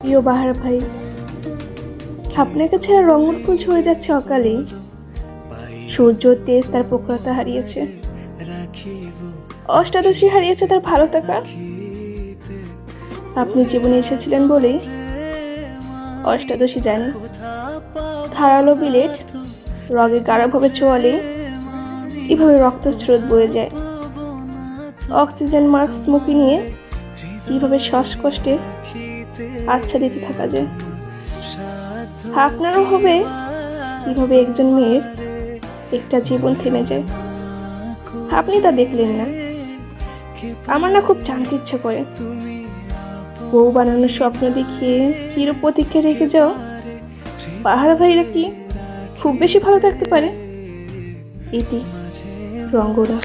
প্রিয় বাহার ভাই, আপনাকে ছাড়া রঙের ফুল ঝরে যাচ্ছে অকালে। সূর্যর তেজ তার প্রখরতা হারিয়েছে, অষ্টাদশী হারিয়েছে তার ভালো থাকা। আপনি জীবনে এসেছিলেন বলে অষ্টাদশী জানি। ধারালো বিলেট রগে গাঢ়ভাবে ছোঁয়ালে কিভাবে রক্তস্রোত বয়ে যায়। অক্সিজেন মাস্ক মুখে নিয়ে কিভাবে শ্বাসকষ্টে আচ্ছাদিত থাকা যায়। আপনারও হবে কিভাবে একজন মেয়ের একটা জীবন থেমে যায়। আপনি তা দেখলেন না। আমার না খুব জানতে ইচ্ছা করে, বউ বানানোর স্বপ্ন দেখিয়ে চির প্রতীক্ষা রেখে যাও পাহাড় ভাইরা কি খুব বেশি ভালো থাকতে পারে? ইতি রঙ্গনা।